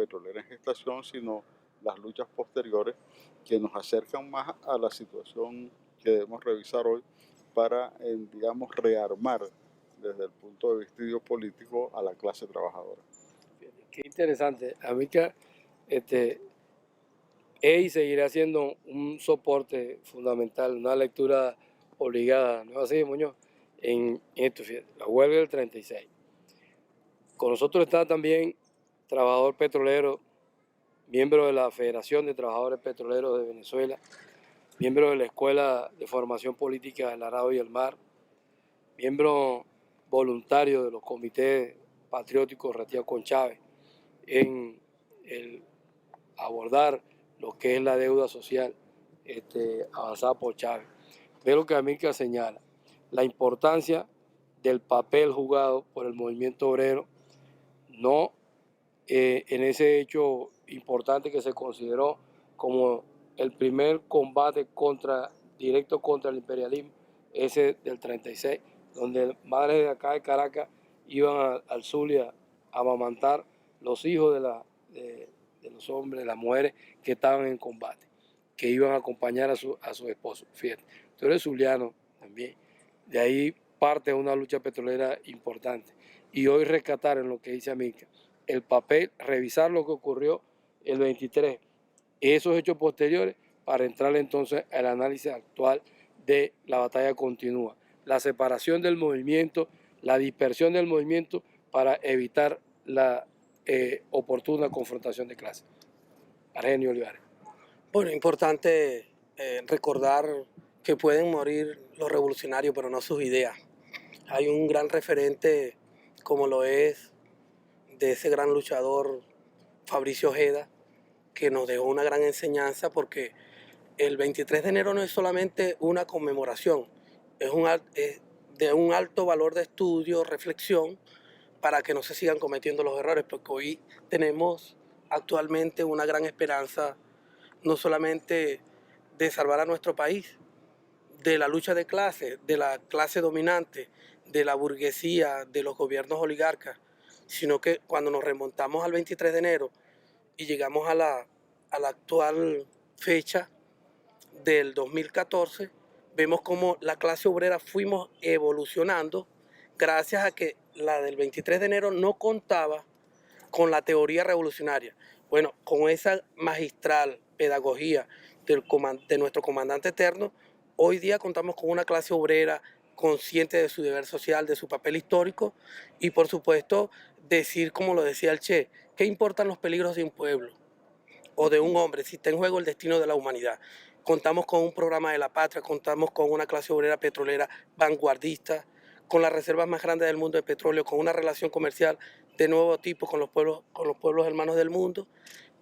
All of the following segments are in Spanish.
petrolera en gestación, sino las luchas posteriores que nos acercan más a la situación que debemos revisar hoy para, digamos, rearmar desde el punto de vista ideopolítico a la clase trabajadora. Qué interesante. Amica, y seguirá siendo un soporte fundamental, una lectura obligada, ¿no es así, Muñoz? En esto, fíjate, la huelga del 36. Con nosotros está también trabajador petrolero, miembro de la Federación de Trabajadores Petroleros de Venezuela, miembro de la Escuela de Formación Política del Arado y el Mar, miembro voluntario de los comités patrióticos Ratío con Chávez en el abordar lo que es la deuda social avanzada por Chávez. Ve lo que Amílcar señala, la importancia del papel jugado por el movimiento obrero, no en ese hecho importante que se consideró como el primer combate directo contra el imperialismo, ese del 36, donde madres de acá de Caracas iban al Zulia a amamantar los hijos de los hombres, de las mujeres que estaban en combate, que iban a acompañar a sus esposos. Fíjate, tú eres zuliano también, de ahí parte de una lucha petrolera importante. Y hoy rescatar en lo que dice Amílcar, el papel, revisar lo que ocurrió el 23, esos hechos posteriores, para entrar entonces al análisis actual de la batalla continua, la separación del movimiento, la dispersión del movimiento para evitar la oportuna confrontación de clases. Argenio Olivares. Bueno, importante recordar que pueden morir los revolucionarios, pero no sus ideas. Hay un gran referente, como lo es de ese gran luchador Fabricio Ojeda, que nos dejó una gran enseñanza, porque el 23 de enero no es solamente una conmemoración, es de un alto valor de estudio, reflexión, para que no se sigan cometiendo los errores, porque hoy tenemos actualmente una gran esperanza, no solamente de salvar a nuestro país, de la lucha de clases, de la clase dominante, de la burguesía, de los gobiernos oligarcas, sino que cuando nos remontamos al 23 de enero y llegamos a la actual fecha del 2014, vemos como la clase obrera fuimos evolucionando gracias a que la del 23 de enero no contaba con la teoría revolucionaria. Bueno, con esa magistral pedagogía de nuestro comandante eterno, hoy día contamos con una clase obrera consciente de su deber social, de su papel histórico y, por supuesto, decir, como lo decía el Che, ¿qué importan los peligros de un pueblo o de un hombre si está en juego el destino de la humanidad? Contamos con un programa de la patria, contamos con una clase obrera petrolera vanguardista, con las reservas más grandes del mundo de petróleo, con una relación comercial de nuevo tipo con los pueblos hermanos del mundo,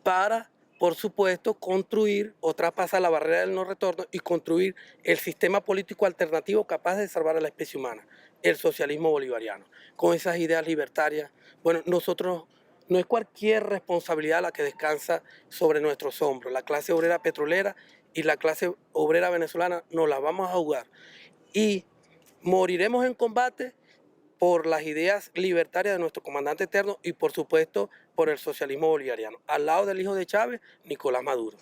para, por supuesto, construir o traspasar la barrera del no retorno y construir el sistema político alternativo capaz de salvar a la especie humana, el socialismo bolivariano. Con esas ideas libertarias, bueno, nosotros no es cualquier responsabilidad la que descansa sobre nuestros hombros. La clase obrera petrolera y la clase obrera venezolana nos la vamos a jugar. Y moriremos en combate por las ideas libertarias de nuestro comandante eterno y, por supuesto, por el socialismo bolivariano. Al lado del hijo de Chávez, Nicolás Maduro.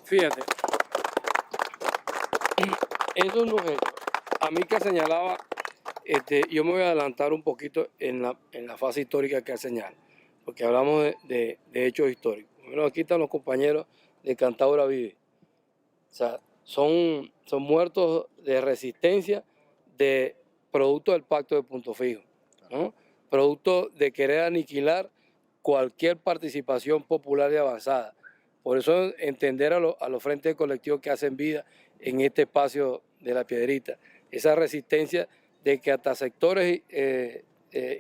Fíjate, eso no es. A mí que señalaba, yo me voy a adelantar un poquito en la fase histórica que señala, porque hablamos de hechos históricos. Bueno, aquí están los compañeros de Cantaura Vive. O sea, son muertos de resistencia, de producto del pacto de Punto Fijo, ¿no? Producto de querer aniquilar cualquier participación popular y avanzada. Por eso entender a los frentes colectivos que hacen vida en este espacio de la Piedrita, esa resistencia de que hasta sectores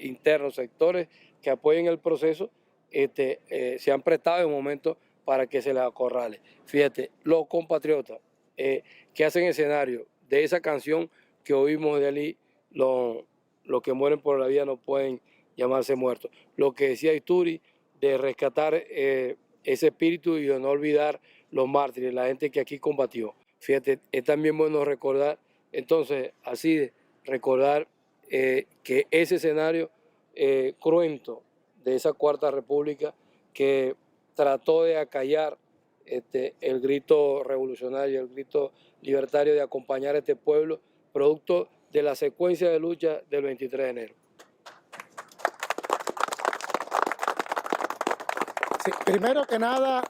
internos, sectores que apoyen el proceso, se han prestado en momentos para que se les acorrale. Fíjate, los compatriotas que hacen escenario de esa canción que oímos de Ali, los que mueren por la vida no pueden llamarse muertos. Lo que decía Isturi de rescatar ese espíritu y de no olvidar los mártires, la gente que aquí combatió. Fíjate, es también bueno recordar, entonces, así de recordar que ese escenario cruento de esa Cuarta República que trató de acallar el grito revolucionario, el grito libertario de acompañar a este pueblo, producto de la secuencia de lucha del 23 de enero. Sí, primero que nada,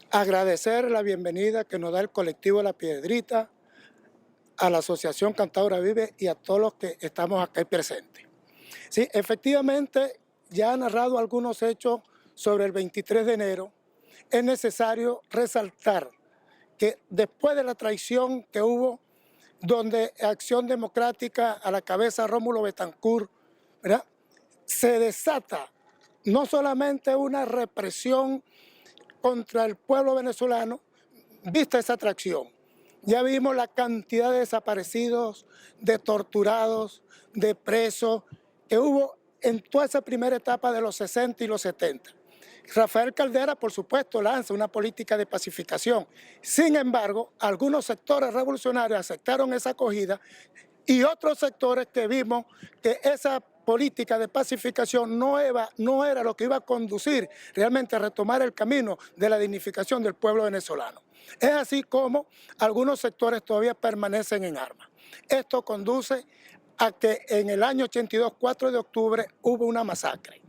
agradecer la bienvenida que nos da el colectivo La Piedrita, a la Asociación Cantadora Vive y a todos los que estamos aquí presentes. Sí, efectivamente, ya ha narrado algunos hechos sobre el 23 de enero. Es necesario resaltar que después de la traición que hubo, donde Acción Democrática a la cabeza Rómulo Betancourt, ¿verdad?, se desata no solamente una represión contra el pueblo venezolano, vista esa traición. Ya vimos la cantidad de desaparecidos, de torturados, de presos que hubo en toda esa primera etapa de los 60 y los 70. Rafael Caldera, por supuesto, lanza una política de pacificación. Sin embargo, algunos sectores revolucionarios aceptaron esa acogida y otros sectores que vimos que esa política de pacificación no era lo que iba a conducir realmente a retomar el camino de la dignificación del pueblo venezolano. Es así como algunos sectores todavía permanecen en armas. Esto conduce a que en el año 82, 4 de octubre, hubo una masacre.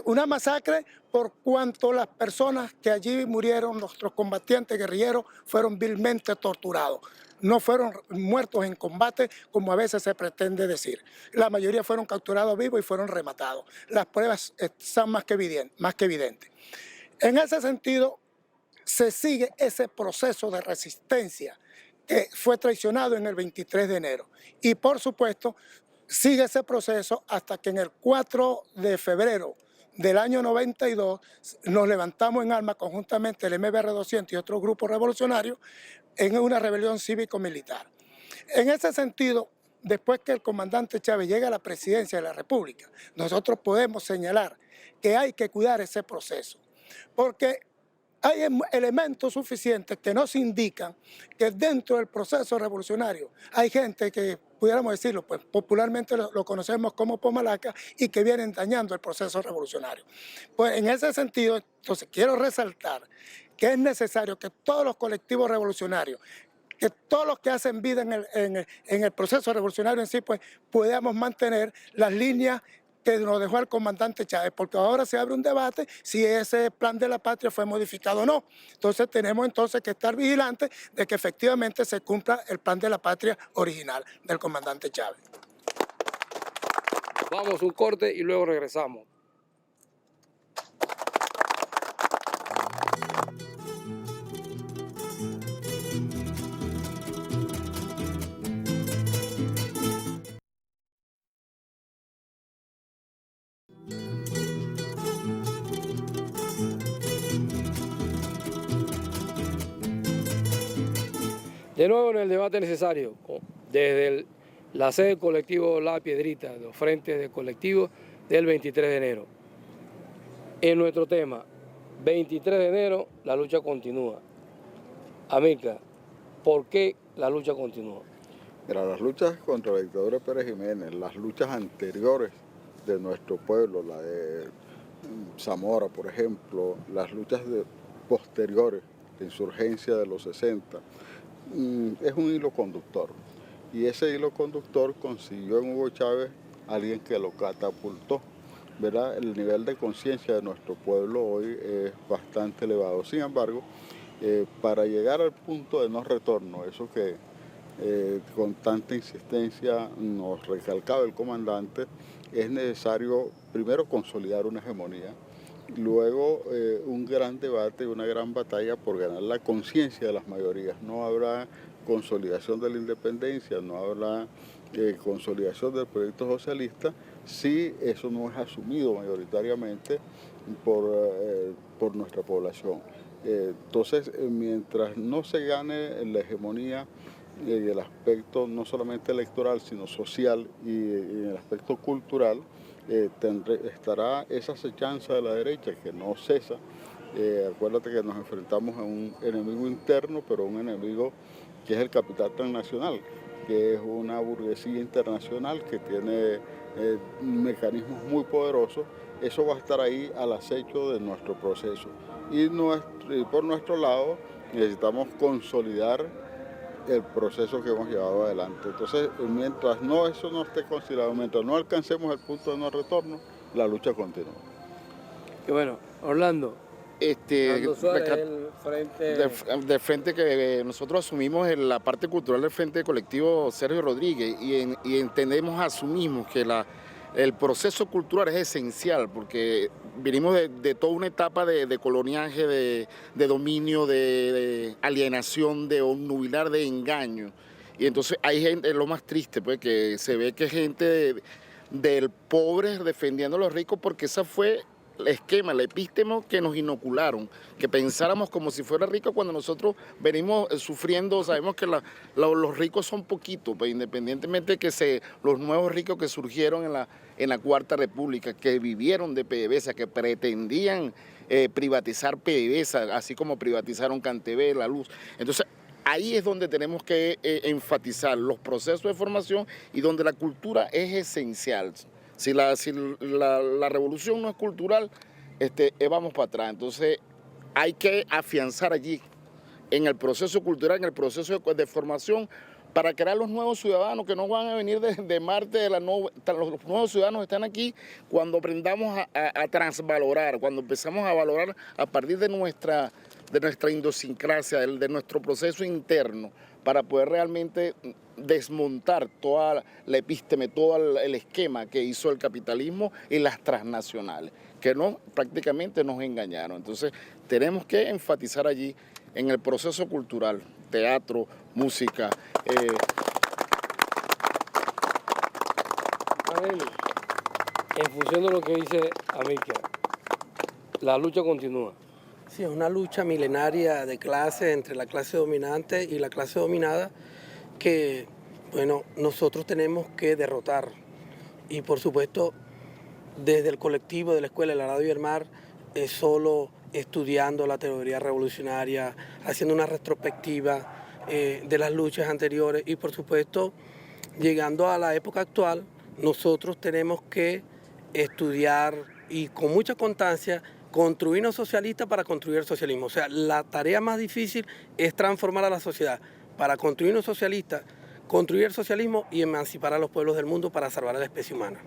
Una masacre por cuanto las personas que allí murieron, nuestros combatientes guerrilleros, fueron vilmente torturados. No fueron muertos en combate, como a veces se pretende decir. La mayoría fueron capturados vivos y fueron rematados. Las pruebas son más que evidentes. En ese sentido, se sigue ese proceso de resistencia que fue traicionado en el 23 de enero. Y por supuesto, sigue ese proceso hasta que en el 4 de febrero del año 92 nos levantamos en armas conjuntamente el MBR 200 y otros grupos revolucionarios en una rebelión cívico-militar. En ese sentido, después que el comandante Chávez llega a la presidencia de la República, nosotros podemos señalar que hay que cuidar ese proceso, porque hay elementos suficientes que nos indican que dentro del proceso revolucionario hay gente que, pudiéramos decirlo, pues popularmente lo conocemos como pomalaca y que vienen dañando el proceso revolucionario. Pues en ese sentido, entonces quiero resaltar que es necesario que todos los colectivos revolucionarios, que todos los que hacen vida en el proceso revolucionario en sí, pues podamos mantener las líneas que nos dejó el comandante Chávez, porque ahora se abre un debate si ese plan de la patria fue modificado o no. Entonces tenemos que estar vigilantes de que efectivamente se cumpla el plan de la patria original del comandante Chávez. Vamos a un corte y luego regresamos. De nuevo en el debate necesario, desde la sede del colectivo La Piedrita, de los frentes del colectivo del 23 de enero. En nuestro tema, 23 de enero, la lucha continúa. Amílcar, ¿por qué la lucha continúa? Mira, las luchas contra la dictadura de Pérez Jiménez, las luchas anteriores de nuestro pueblo, la de Zamora, por ejemplo, las luchas posteriores, de insurgencia de los 60, es un hilo conductor. Y ese hilo conductor consiguió en Hugo Chávez alguien que lo catapultó, ¿verdad? El nivel de conciencia de nuestro pueblo hoy es bastante elevado. Sin embargo, para llegar al punto de no retorno, eso que con tanta insistencia nos recalcaba el comandante, es necesario primero consolidar una hegemonía, luego un gran debate y una gran batalla por ganar la conciencia de las mayorías. No habrá consolidación de la independencia, no habrá consolidación del proyecto socialista si eso no es asumido mayoritariamente por nuestra población. Entonces, mientras no se gane la hegemonía en el aspecto no solamente electoral, sino social y en el aspecto cultural, estará esa acechanza de la derecha que no cesa. Acuérdate que nos enfrentamos a un enemigo interno, pero un enemigo que es el capital transnacional, que es una burguesía internacional que tiene mecanismos muy poderosos eso va a estar ahí al acecho de nuestro proceso. Y por nuestro lado necesitamos consolidar el proceso que hemos llevado adelante. Entonces, mientras eso no esté considerado, mientras no alcancemos el punto de no retorno, la lucha continúa. Que bueno, Orlando. Del frente que nosotros asumimos en la parte cultural del Frente Colectivo Sergio Rodríguez y asumimos que el proceso cultural es esencial porque venimos de toda una etapa de coloniaje, de dominio, de alienación, de obnubilar, de engaño. Y entonces hay gente, es lo más triste, pues, que se ve que gente del pobre defendiendo a los ricos porque esa fue el esquema, el epístemo que nos inocularon, que pensáramos como si fuera rico cuando nosotros venimos sufriendo, sabemos que los ricos son poquitos, pues, independientemente que los nuevos ricos que surgieron en la Cuarta República, que vivieron de PDVSA, que pretendían privatizar PDVSA, así como privatizaron CanTV, La Luz. Entonces, ahí es donde tenemos que enfatizar los procesos de formación y donde la cultura es esencial. Si la revolución no es cultural, vamos para atrás. Entonces hay que afianzar allí en el proceso cultural, en el proceso de formación, para crear los nuevos ciudadanos que no van a venir de Marte. Los nuevos ciudadanos están aquí cuando aprendamos a transvalorar, cuando empezamos a valorar a partir de nuestra idiosincrasia, de nuestro proceso interno, para poder realmente desmontar toda la epísteme, todo el esquema que hizo el capitalismo y las transnacionales, que prácticamente nos engañaron. Entonces tenemos que enfatizar allí en el proceso cultural, teatro, música. En función de lo que dice Amílcar, la lucha continúa. Sí, es una lucha milenaria de clases entre la clase dominante y la clase dominada que, bueno, nosotros tenemos que derrotar. Y por supuesto, desde el colectivo de la Escuela de la Radio y el Mar, solo estudiando la teoría revolucionaria, haciendo una retrospectiva de las luchas anteriores y por supuesto, llegando a la época actual, nosotros tenemos que estudiar y con mucha constancia construirnos socialistas para construir el socialismo. O sea, la tarea más difícil es transformar a la sociedad para construirnos socialistas, construir el socialismo y emancipar a los pueblos del mundo para salvar a la especie humana.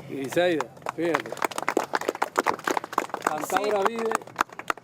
Y Zaida, fíjate. Cantaura vive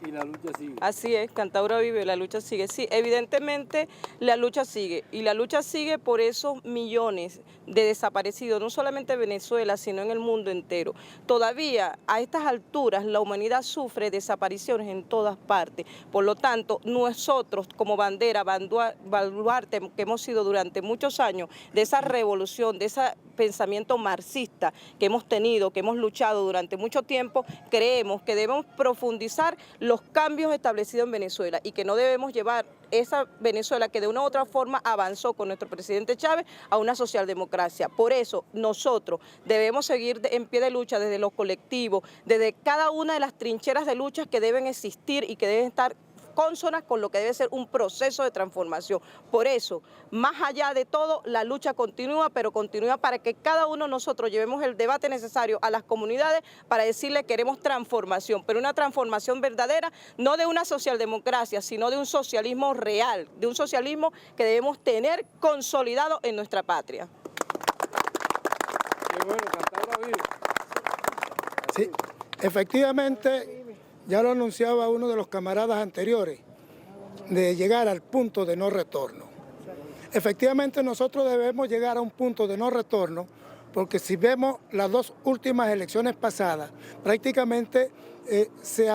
y la lucha sigue. Así es, Cantaura vive, la lucha sigue. Sí, evidentemente la lucha sigue. Y la lucha sigue por esos millones de desaparecidos, no solamente en Venezuela, sino en el mundo entero. Todavía, a estas alturas, la humanidad sufre desapariciones en todas partes. Por lo tanto, nosotros, como bandera, baluarte que hemos sido durante muchos años de esa revolución, de ese pensamiento marxista que hemos tenido, que hemos luchado durante mucho tiempo, creemos que debemos profundizar los cambios establecidos en Venezuela y que no debemos llevar esa Venezuela que de una u otra forma avanzó con nuestro presidente Chávez a una socialdemocracia. Por eso nosotros debemos seguir en pie de lucha desde los colectivos, desde cada una de las trincheras de luchas que deben existir y que deben estar cónsonas con lo que debe ser un proceso de transformación. Por eso, más allá de todo, la lucha continúa, pero continúa para que cada uno de nosotros llevemos el debate necesario a las comunidades para decirle que queremos transformación, pero una transformación verdadera, no de una socialdemocracia, sino de un socialismo real, de un socialismo que debemos tener consolidado en nuestra patria. Qué bueno, Cantaura vive. Sí, efectivamente, ya lo anunciaba uno de los camaradas anteriores, de llegar al punto de no retorno. Efectivamente, nosotros debemos llegar a un punto de no retorno, porque si vemos las dos últimas elecciones pasadas, prácticamente se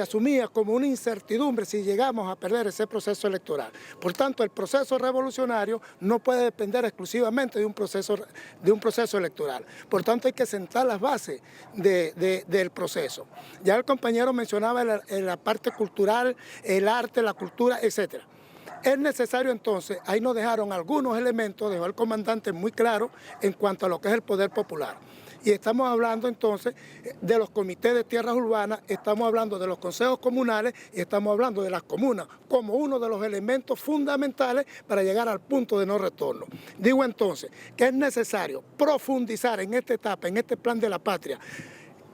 asumía como una incertidumbre si llegamos a perder ese proceso electoral. Por tanto, el proceso revolucionario no puede depender exclusivamente de un proceso electoral. Por tanto, hay que sentar las bases del proceso. Ya el compañero mencionaba la parte cultural, el arte, la cultura, etcétera. Es necesario entonces, ahí nos dejaron algunos elementos, dejó el comandante muy claro en cuanto a lo que es el poder popular. Y estamos hablando entonces de los comités de tierras urbanas, estamos hablando de los consejos comunales y estamos hablando de las comunas como uno de los elementos fundamentales para llegar al punto de no retorno. Digo entonces que es necesario profundizar en esta etapa, en este plan de la patria,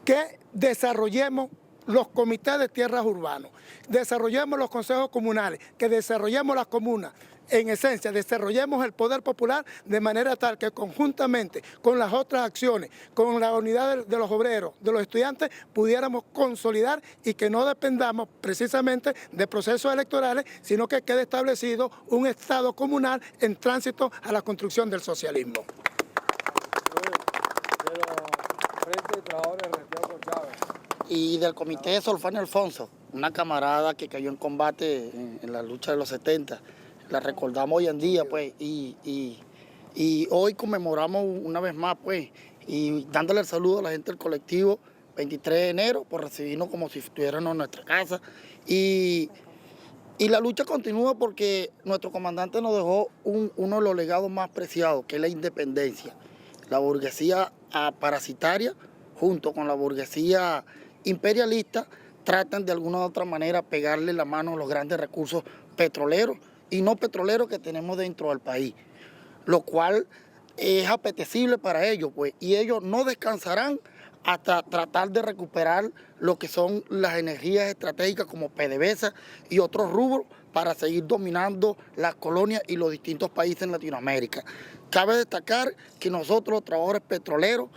que desarrollemos los comités de tierras urbanos, desarrollemos los consejos comunales, que desarrollemos las comunas. En esencia, desarrollemos el poder popular de manera tal que conjuntamente con las otras acciones, con la unidad de los obreros, de los estudiantes, pudiéramos consolidar y que no dependamos precisamente de procesos electorales, sino que quede establecido un Estado comunal en tránsito a la construcción del socialismo. Y del comité de Solfani Alfonso, una camarada que cayó en combate en la lucha de los 70. La recordamos hoy en día, pues, y hoy conmemoramos una vez más, pues, y dándole el saludo a la gente del colectivo 23 de enero por recibirnos como si estuviéramos en nuestra casa. Y la lucha continúa porque nuestro comandante nos dejó uno de los legados más preciados, que es la independencia. La burguesía parasitaria, junto con la burguesía imperialista, tratan de alguna u otra manera pegarle la mano a los grandes recursos petroleros y no petroleros que tenemos dentro del país, lo cual es apetecible para ellos, pues, y ellos no descansarán hasta tratar de recuperar lo que son las energías estratégicas como PDVSA y otros rubros para seguir dominando las colonias y los distintos países en Latinoamérica. Cabe destacar que nosotros, los trabajadores petroleros,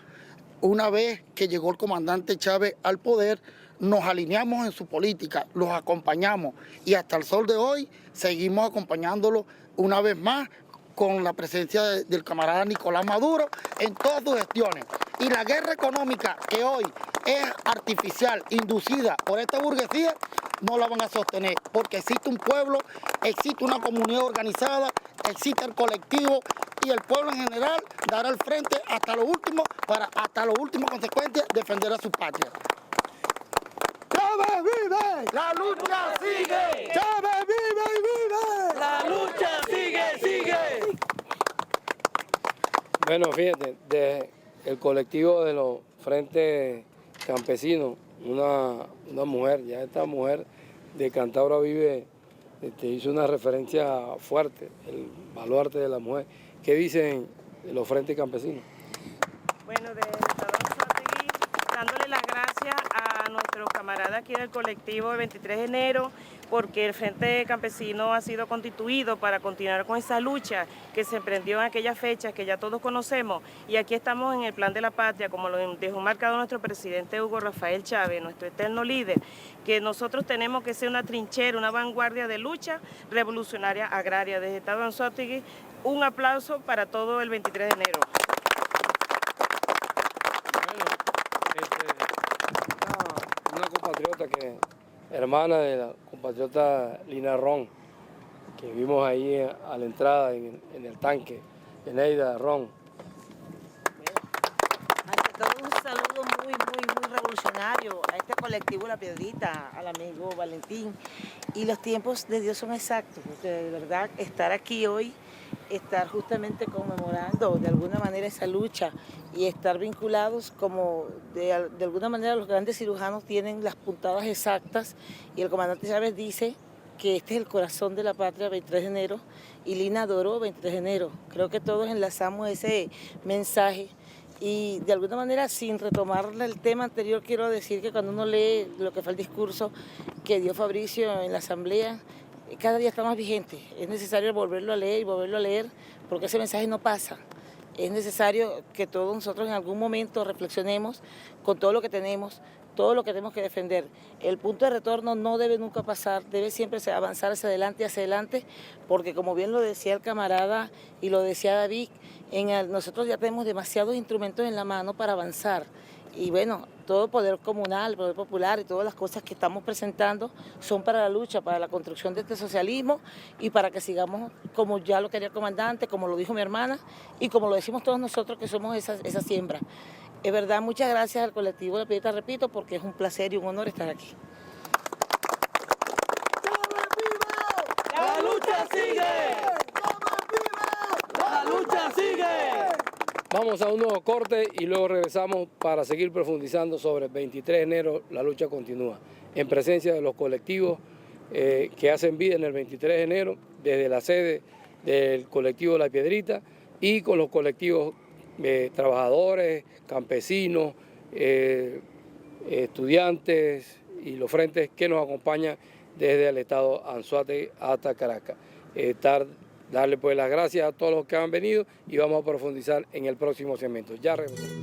una vez que llegó el comandante Chávez al poder, nos alineamos en su política, los acompañamos y hasta el sol de hoy seguimos acompañándolo una vez más con la presencia del camarada Nicolás Maduro en todas sus gestiones. Y la guerra económica que hoy es artificial, inducida por esta burguesía, no la van a sostener, porque existe un pueblo, existe una comunidad organizada, existe el colectivo y el pueblo en general dará el frente hasta lo último para hasta lo último consecuente defender a su patria. ¡Chávez vive! ¡La lucha sigue! ¡Chávez vive y vive! ¡La lucha sigue! Bueno, fíjate, el colectivo de los Frentes Campesinos, una mujer, ya esta mujer de Cantaura Vive, hizo una referencia fuerte, el baluarte de la mujer. ¿Qué dicen los Frentes Campesinos? Bueno, desde Estado Anzoátegui, dándole las gracias a nuestros camaradas aquí del colectivo del 23 de enero, porque el Frente Campesino ha sido constituido para continuar con esa lucha que se emprendió en aquellas fechas que ya todos conocemos, y aquí estamos en el Plan de la Patria, como lo dejó marcado nuestro presidente Hugo Rafael Chávez, nuestro eterno líder, que nosotros tenemos que ser una trinchera, una vanguardia de lucha revolucionaria agraria. Desde Estado Anzoátegui, un aplauso para todo el 23 de enero. Una compatriota hermana de la compatriota Lina Ron, que vimos ahí a la entrada en el tanque, Eneida Ron. Ante todo, un saludo muy revolucionario a este colectivo La Piedrita, al amigo Valentín. Y los tiempos de Dios son exactos, porque de verdad estar aquí hoy, estar justamente conmemorando de alguna manera esa lucha y estar vinculados como de alguna manera los grandes cirujanos tienen las puntadas exactas, y el comandante Chávez dice que este es el corazón de la patria, 23 de enero, y Lina adoró 23 de enero. Creo que todos enlazamos ese mensaje. Y de alguna manera, sin retomar el tema anterior, quiero decir que cuando uno lee lo que fue el discurso que dio Fabricio en la asamblea, cada día está más vigente. Es necesario volverlo a leer y volverlo a leer, porque ese mensaje no pasa. Es necesario que todos nosotros en algún momento reflexionemos con todo lo que tenemos que defender. El punto de retorno no debe nunca pasar, debe siempre avanzar hacia adelante, porque como bien lo decía el camarada y lo decía David, nosotros ya tenemos demasiados instrumentos en la mano para avanzar. Y bueno, todo el poder comunal, el poder popular y todas las cosas que estamos presentando son para la lucha, para la construcción de este socialismo y para que sigamos, como ya lo quería el comandante, como lo dijo mi hermana y como lo decimos todos nosotros que somos esa siembra. Es verdad, muchas gracias al colectivo La Piedrita, repito, porque es un placer y un honor estar aquí. ¡La lucha sigue! ¡La lucha sigue! Vamos a un nuevo corte y luego regresamos para seguir profundizando sobre el 23 de enero. La lucha continúa en presencia de los colectivos que hacen vida en el 23 de enero, desde la sede del colectivo La Piedrita y con los colectivos trabajadores, campesinos, estudiantes y los frentes que nos acompañan desde el estado Anzoátegui hasta Caracas. Darle pues las gracias a todos los que han venido y vamos a profundizar en el próximo segmento. Ya regresamos.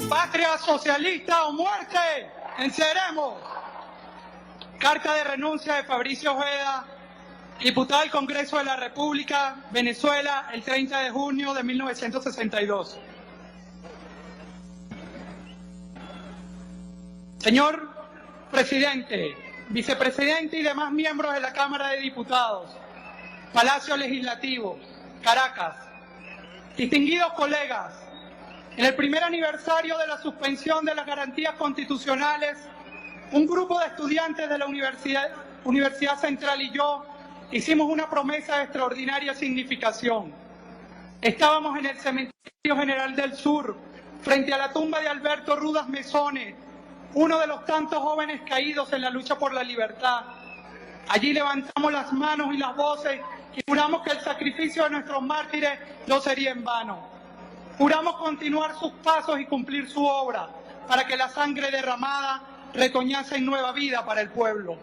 Patria socialista o muerte, venceremos. Carta de renuncia de Fabricio Ojeda, diputado del Congreso de la República, Venezuela, el 30 de junio de 1962. Señor presidente, vicepresidente y demás miembros de la Cámara de Diputados, Palacio Legislativo, Caracas, distinguidos colegas, en el primer aniversario de la suspensión de las garantías constitucionales, un grupo de estudiantes de la Universidad Central y yo hicimos una promesa de extraordinaria significación. Estábamos en el Cementerio General del Sur, frente a la tumba de Alberto Rudas Mesones, uno de los tantos jóvenes caídos en la lucha por la libertad. Allí levantamos las manos y las voces y juramos que el sacrificio de nuestros mártires no sería en vano. Juramos continuar sus pasos y cumplir su obra, para que la sangre derramada retoñase en nueva vida para el pueblo.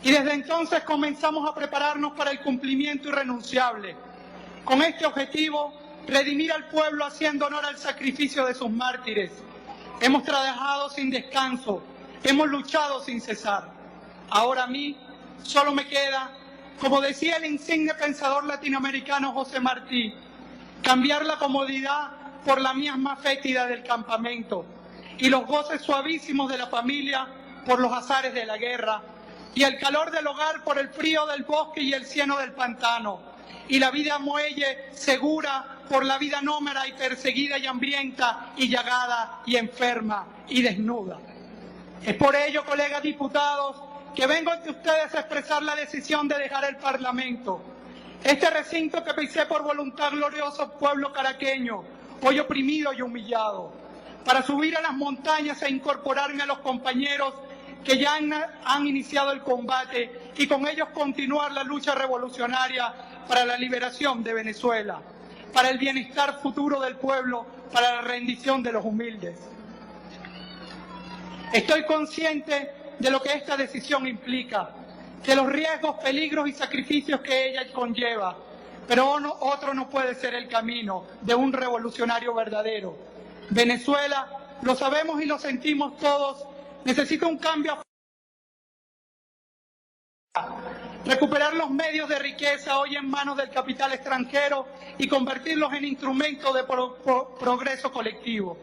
Y desde entonces comenzamos a prepararnos para el cumplimiento irrenunciable. Con este objetivo, redimir al pueblo haciendo honor al sacrificio de sus mártires. Hemos trabajado sin descanso, hemos luchado sin cesar. Ahora a mí solo me queda, como decía el insigne pensador latinoamericano José Martí, cambiar la comodidad por la miasma fétida del campamento y los goces suavísimos de la familia por los azares de la guerra y el calor del hogar por el frío del bosque y el cieno del pantano y la vida muelle segura por la vida nómada y perseguida y hambrienta y llagada y enferma y desnuda. Es por ello, colegas diputados, que vengo ante ustedes a expresar la decisión de dejar el Parlamento. Este recinto que pisé por voluntad glorioso pueblo caraqueño, hoy oprimido y humillado, para subir a las montañas e incorporarme a los compañeros que ya han iniciado el combate y con ellos continuar la lucha revolucionaria para la liberación de Venezuela, para el bienestar futuro del pueblo, para la rendición de los humildes. Estoy consciente de lo que esta decisión implica, de los riesgos, peligros y sacrificios que ella conlleva, pero otro no puede ser el camino de un revolucionario verdadero. Venezuela, lo sabemos y lo sentimos todos, necesita un cambio. Recuperar los medios de riqueza hoy en manos del capital extranjero y convertirlos en instrumentos de progreso colectivo.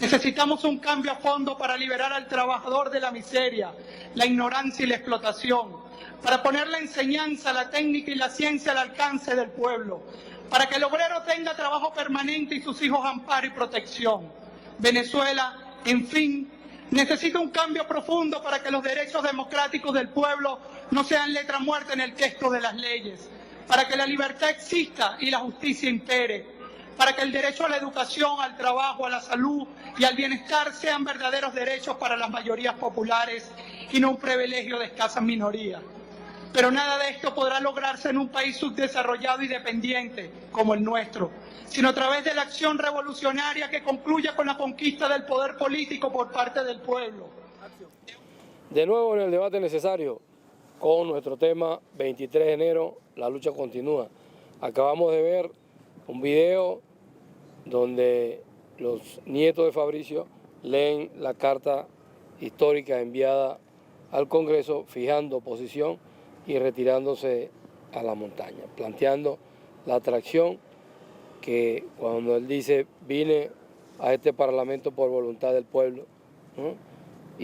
Necesitamos un cambio a fondo para liberar al trabajador de la miseria, la ignorancia y la explotación, para poner la enseñanza, la técnica y la ciencia al alcance del pueblo, para que el obrero tenga trabajo permanente y sus hijos amparo y protección. Venezuela, en fin, necesita un cambio profundo para que los derechos democráticos del pueblo no sean letra muerta en el texto de las leyes, para que la libertad exista y la justicia impere, para que el derecho a la educación, al trabajo, a la salud y al bienestar sean verdaderos derechos para las mayorías populares y no un privilegio de escasas minorías. Pero nada de esto podrá lograrse en un país subdesarrollado y dependiente como el nuestro, sino a través de la acción revolucionaria que concluya con la conquista del poder político por parte del pueblo. De nuevo en el debate necesario, con nuestro tema 23 de enero, la lucha continúa. Acabamos de ver un video donde los nietos de Fabricio leen la carta histórica enviada al Congreso, fijando posición y retirándose a la montaña, planteando la atracción que cuando él dice vine a este Parlamento por voluntad del pueblo, ¿no?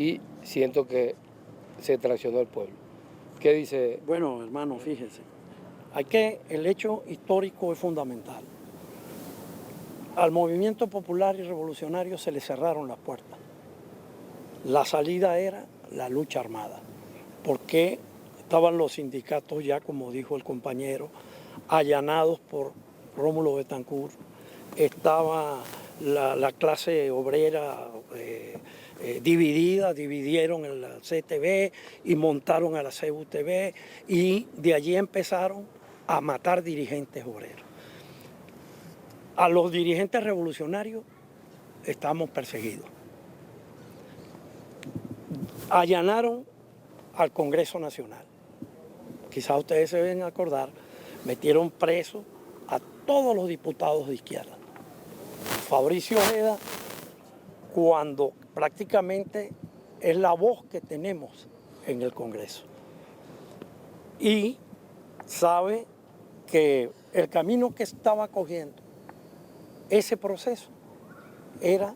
Y siento que se traicionó el pueblo. ¿Qué dice? Bueno, hermano, fíjese, el hecho histórico es fundamental. Al movimiento popular y revolucionario se le cerraron las puertas. La salida era la lucha armada, porque estaban los sindicatos ya, como dijo el compañero, allanados por Rómulo Betancourt, estaba la clase obrera dividieron el CTV y montaron a la CUTV y de allí empezaron a matar dirigentes obreros. A los dirigentes revolucionarios estamos perseguidos. Allanaron al Congreso Nacional. Quizás ustedes se deben acordar, metieron presos a todos los diputados de izquierda. Fabricio Ojeda, cuando prácticamente es la voz que tenemos en el Congreso. Y sabe que el camino que estaba cogiendo ese proceso era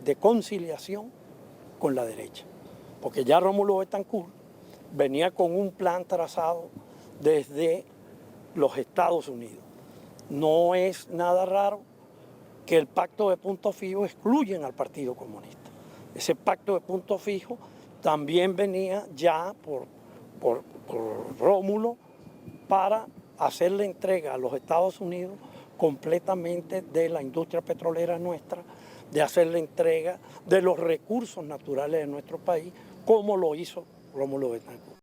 de conciliación con la derecha. Porque ya Rómulo Betancourt venía con un plan trazado desde los Estados Unidos. No es nada raro que el pacto de punto fijo excluyen al Partido Comunista. Ese pacto de punto fijo también venía ya por Rómulo para hacer la entrega a los Estados Unidos completamente de la industria petrolera nuestra, de hacer la entrega de los recursos naturales de nuestro país, como lo hizo Rómulo Betancourt.